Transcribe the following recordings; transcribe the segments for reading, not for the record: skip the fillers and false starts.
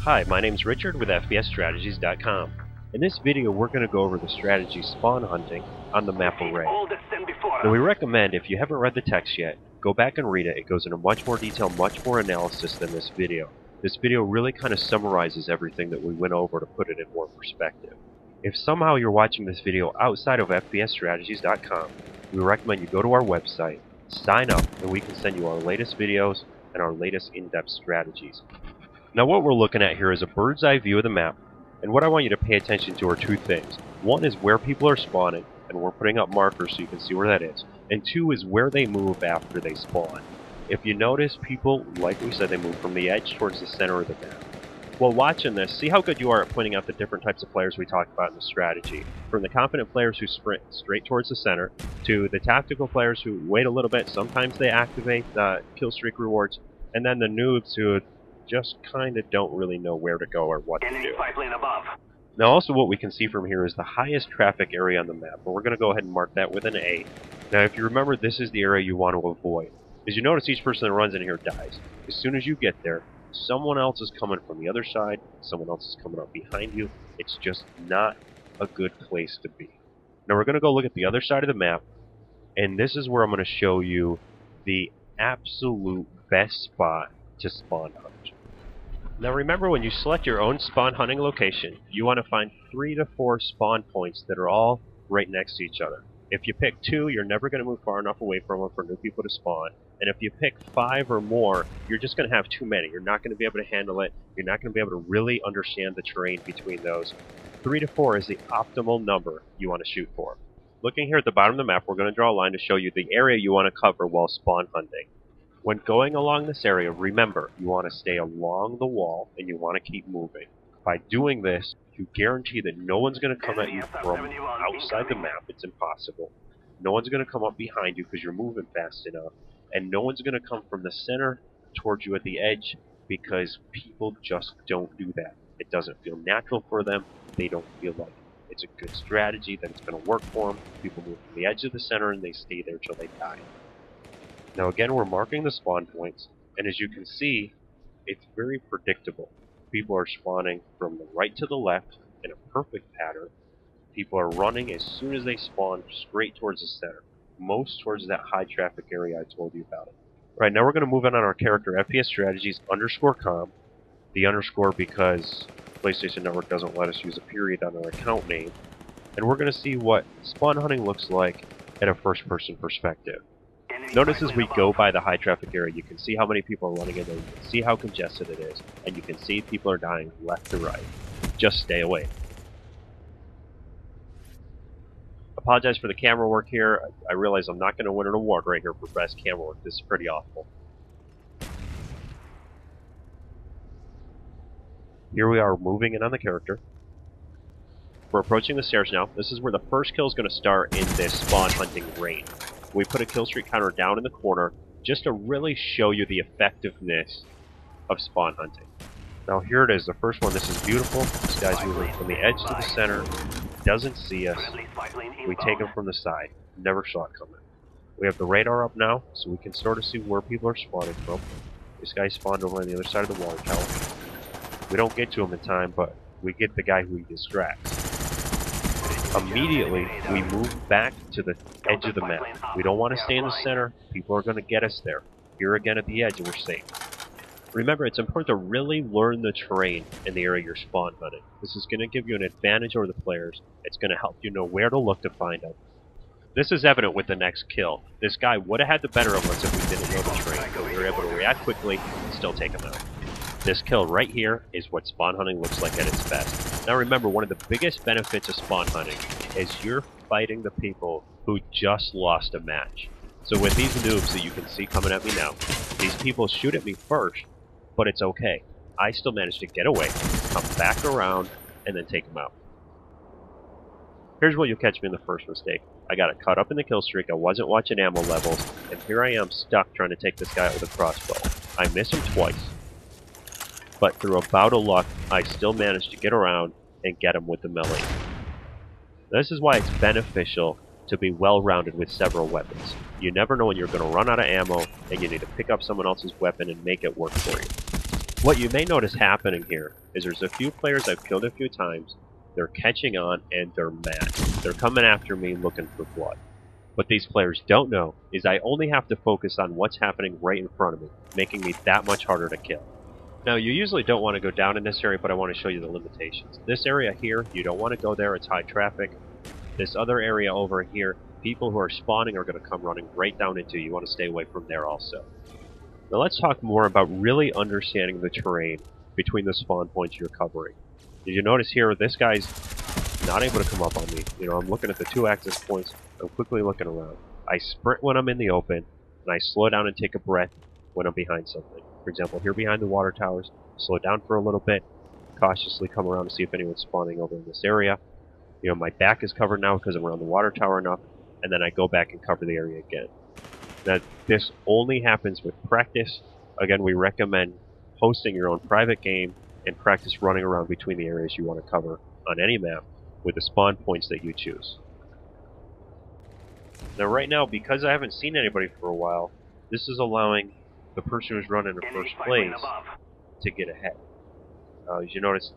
Hi, my name's Richard with FPSstrategies.com. In this video, we're going to go over the strategy spawn hunting on the map Array. Now, we recommend, if you haven't read the text yet, go back and read it. It goes into much more detail, much more analysis than this video. This video really kind of summarizes everything that we went over to put it in more perspective. If somehow you're watching this video outside of FPSstrategies.com, we recommend you go to our website, sign up, and we can send you our latest videos and our latest in-depth strategies. Now what we're looking at here is a bird's eye view of the map, and what I want you to pay attention to are two things. One is where people are spawning, and we're putting up markers so you can see where that is. And two is where they move after they spawn. If you notice, people, like we said, they move from the edge towards the center of the map. While watching this, see how good you are at pointing out the different types of players we talked about in the strategy. From the confident players who sprint straight towards the center, to the tactical players who wait a little bit, sometimes they activate kill streak rewards, and then the noobs who just kind of don't really know where to go or what to do. Now also what we can see from here is the highest traffic area on the map, and we're going to go ahead and mark that with an A. Now if you remember, this is the area you want to avoid. As you notice, each person that runs in here dies. As soon as you get there, someone else is coming from the other side, someone else is coming up behind you. It's just not a good place to be. Now we're going to go look at the other side of the map, and this is where I'm going to show you the absolute best spot to spawn hunt. Now remember, when you select your own spawn hunting location, you want to find 3 to 4 spawn points that are all right next to each other. If you pick 2, you're never going to move far enough away from them for new people to spawn. And if you pick 5 or more, you're just going to have too many. You're not going to be able to handle it. You're not going to be able to really understand the terrain between those. 3 to 4 is the optimal number you want to shoot for. Looking here at the bottom of the map, we're going to draw a line to show you the area you want to cover while spawn hunting. When going along this area, remember, you want to stay along the wall and you want to keep moving. By doing this, you guarantee that no one's going to come at you from outside the map. It's impossible. No one's going to come up behind you because you're moving fast enough. And no one's going to come from the center towards you at the edge, because people just don't do that. It doesn't feel natural for them. They don't feel like it's a good strategy, that it's going to work for them. People move from the edge to the center and they stay there till they die. Now again, we're marking the spawn points, and as you can see, it's very predictable. People are spawning from the right to the left in a perfect pattern. People are running as soon as they spawn straight towards the center, most towards that high traffic area I told you about. Right, now we're going to move in on our character FPSstrategies_com, the underscore because PlayStation Network doesn't let us use a period on our account name, and we're going to see what spawn hunting looks like at a first-person perspective. Notice as we go by the high traffic area, you can see how many people are running in there, you can see how congested it is, and you can see people are dying left to right. Just stay away. Apologize for the camera work here. I realize I'm not going to win an award right here for best camera work. This is pretty awful. Here we are moving in on the character. We're approaching the stairs now. This is where the first kill is going to start in this spawn hunting range. We put a kill streak counter down in the corner just to really show you the effectiveness of spawn hunting. Now here it is, the first one. This is beautiful. This guy's moving from the edge to the center. Doesn't see us. We take him from the side. Never saw it coming. We have the radar up now, so we can sort of see where people are spawning from. This guy spawned over on the other side of the water tower. We don't get to him in time, but we get the guy who he distracts. Immediately, we move back to the edge of the map. We don't want to stay in the center. People are going to get us there. Here again at the edge, and we're safe. Remember, it's important to really learn the terrain in the area you're spawn hunting. This is going to give you an advantage over the players. It's going to help you know where to look to find them. This is evident with the next kill. This guy would have had the better of us if we didn't know the terrain, but we were able to react quickly and still take him out. This kill right here is what spawn hunting looks like at its best. Now remember, one of the biggest benefits of spawn hunting is you're fighting the people who just lost a match. So with these noobs that you can see coming at me now, these people shoot at me first, but it's okay. I still managed to get away, come back around, and then take them out. Here's where you'll catch me in the first mistake. I got caught up in the kill streak, I wasn't watching ammo levels, and here I am stuck trying to take this guy out with a crossbow. I miss him twice, but through a bout of luck, I still managed to get around and get him with the melee. This is why it's beneficial to be well-rounded with several weapons. You never know when you're going to run out of ammo, and you need to pick up someone else's weapon and make it work for you. What you may notice happening here is there's a few players I've killed a few times. They're catching on and they're mad. They're coming after me looking for blood. What these players don't know is I only have to focus on what's happening right in front of me, making me that much harder to kill. Now, you usually don't want to go down in this area, but I want to show you the limitations. This area here, you don't want to go there, it's high traffic. This other area over here, people who are spawning are going to come running right down into you. You want to stay away from there also. Now let's talk more about really understanding the terrain between the spawn points you're covering. Did you notice here, this guy's not able to come up on me. You know, I'm looking at the two access points, I'm quickly looking around. I sprint when I'm in the open, and I slow down and take a breath when I'm behind something. For example, here behind the water towers, slow down for a little bit, cautiously come around to see if anyone's spawning over in this area. You know, my back is covered now because I'm around the water tower enough, and then I go back and cover the area again. Now, this only happens with practice. Again, we recommend hosting your own private game and practice running around between the areas you want to cover on any map with the spawn points that you choose. Now right now, because I haven't seen anybody for a while, this is allowing the person who's running in first place to get ahead. As you notice,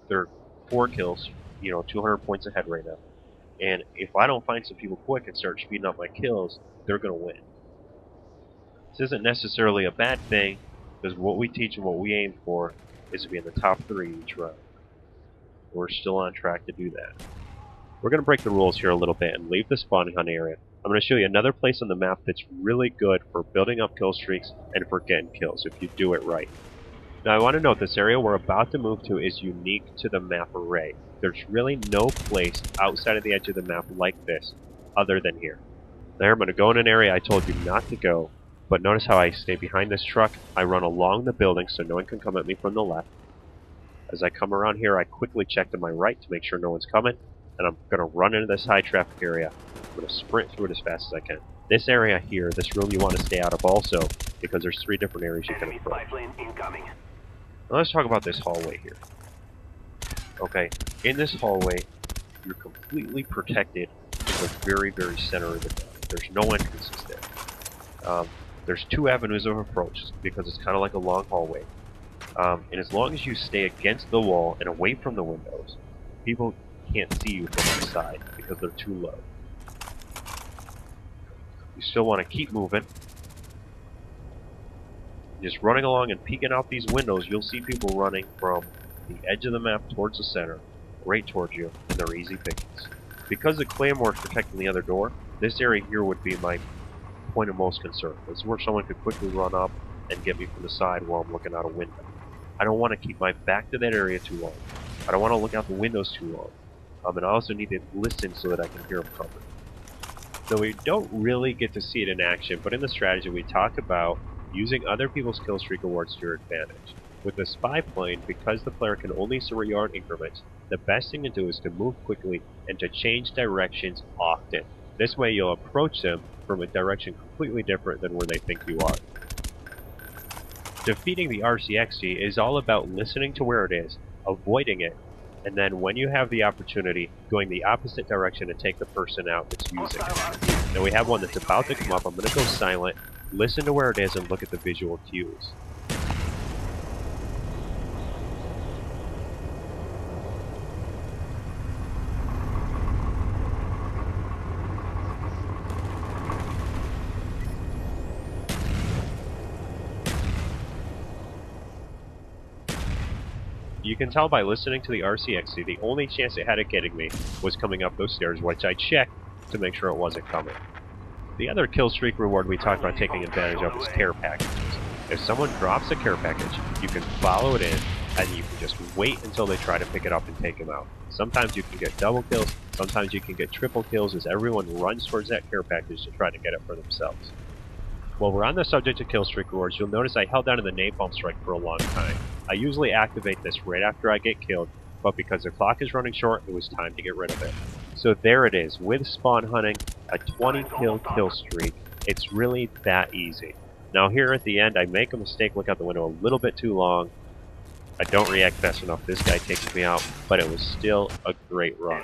they're 4 kills, you know, 200 points ahead right now. And if I don't find some people quick and start speeding up my kills, they're going to win. This isn't necessarily a bad thing, because what we teach and what we aim for is to be in the top 3 each round. We're still on track to do that. We're going to break the rules here a little bit and leave the spawning hunt area. I'm going to show you another place on the map that's really good for building up kill streaks and for getting kills if you do it right. Now I want to note this area we're about to move to is unique to the map array. There's really no place outside of the edge of the map like this other than here. There, I'm going to go in an area I told you not to go, but notice how I stay behind this truck. I run along the building so no one can come at me from the left. As I come around here, I quickly check to my right to make sure no one's coming, and I'm going to run into this high traffic area. I'm going to sprint through it as fast as I can. This area here, this room you want to stay out of also, because there's 3 different areas you can approach. Now let's talk about this hallway here. Okay, in this hallway, you're completely protected in the very, very center of the building. There's no entrances there. There's 2 avenues of approach, because it's kind of like a long hallway. And as long as you stay against the wall and away from the windows, people can't see you from the side because they're too low. You still want to keep moving. Just running along and peeking out these windows, you'll see people running from the edge of the map towards the center, right towards you, and they're easy pickings. Because the claymore is protecting the other door, this area here would be my point of most concern. This is where someone could quickly run up and get me from the side while I'm looking out a window. I don't want to keep my back to that area too long. I don't want to look out the windows too long. And I also need to listen so that I can hear them coming. So we don't really get to see it in action, but in the strategy we talk about using other people's kill streak awards to your advantage. With the spy plane, because the player can only see where you are in increments, the best thing to do is to move quickly and to change directions often. This way you'll approach them from a direction completely different than where they think you are. Defeating the RCXD is all about listening to where it is, avoiding it, and then when you have the opportunity, going the opposite direction and take the person out that's using it. Now we have one that's about to come up. I'm going to go silent, listen to where it is, and look at the visual cues. You can tell by listening to the RCXD, the only chance it had of getting me was coming up those stairs, which I checked to make sure it wasn't coming. The other kill streak reward we talked about taking advantage of is care packages. If someone drops a care package, you can follow it in, and you can just wait until they try to pick it up and take them out. Sometimes you can get double kills, sometimes you can get triple kills as everyone runs towards that care package to try to get it for themselves. While we're on the subject of kill streak rewards, you'll notice I held down in the napalm strike for a long time. I usually activate this right after I get killed, but because the clock is running short, it was time to get rid of it. So there it is, with spawn hunting, a 20 kill streak. It's really that easy. Now here at the end, I make a mistake, look out the window a little bit too long. I don't react fast enough, this guy takes me out, but it was still a great run.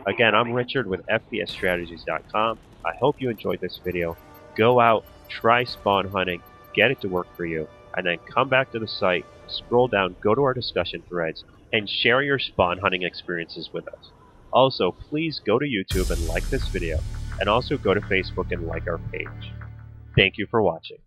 Again, I'm Richard with FPSstrategies.com. I hope you enjoyed this video. Go out, try spawn hunting, get it to work for you, and then come back to the site scroll down, go to our discussion threads, and share your spawn hunting experiences with us. Also, please go to YouTube and like this video, and also go to Facebook and like our page. Thank you for watching.